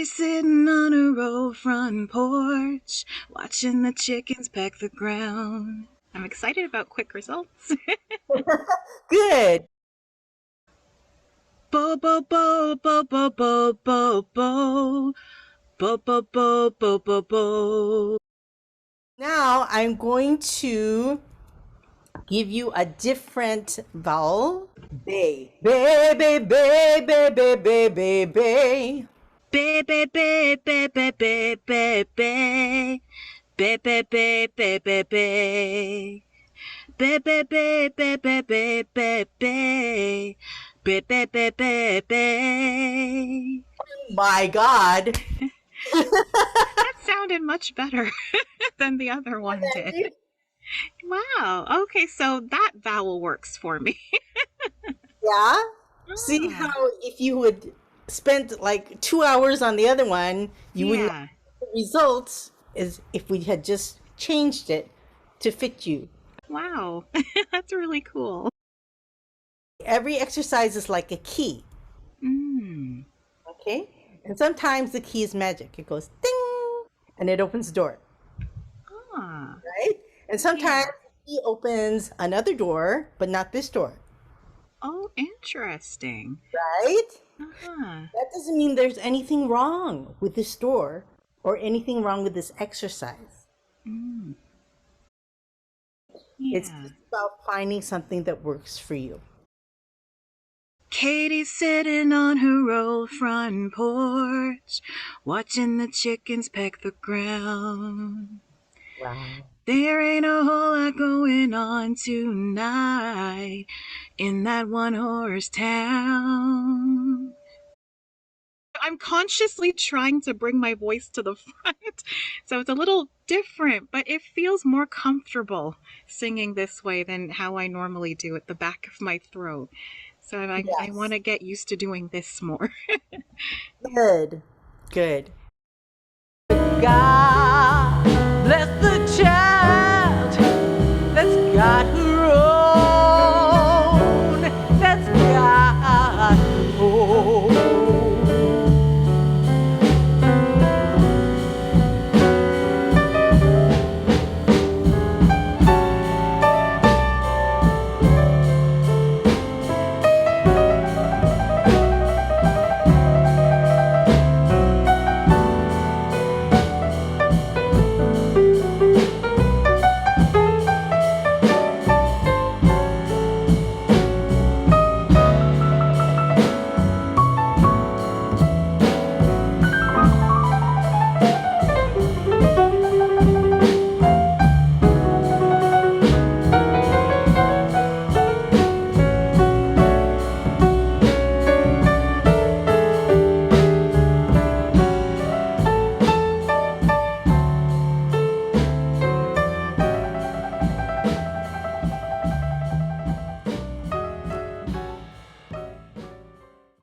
Katie sitting on her old front porch, watching the chickens peck the ground. I'm excited about quick results. Good. Bo bo bo bo bo bo bo bo bo bo bo bo bo bo. Now I'm going to give you a different vowel. Bay. Bay, bay, bay, bay, bay, bay, bay, bay. Bay bay bay bay bay bay bay bay. Bay bay bay bay bay bay. Bay bay bay bay bay bay bay bay. Bay bay bay bay bay. My God. That sounded much better than the other one did. Wow. Okay, so that vowel works for me. Yeah. See Ah, how if you would spend like 2 hours on the other one, you would not yeah. the results is if we had just changed it to fit you. Wow. That's really cool. Every exercise is like a key, Mm. okay? And sometimes the key is magic. It goes ding and it opens the door, Ah, right? And sometimes yeah. the key opens another door, but not this door, Oh, interesting. right? Uh-huh. That doesn't mean there's anything wrong with this door or anything wrong with this exercise. Mm. It's Yeah. just about finding something that works for you. Katie's sitting on her old front porch, watching the chickens peck the ground. Wow. There ain't a whole lot going on tonight in that one horse town. I'm consciously trying to bring my voice to the front, so it's a little different, but it feels more comfortable singing this way than how I normally do at the back of my throat. So I want Yes. to get used to doing this more. Good. Good. God bless the child that's got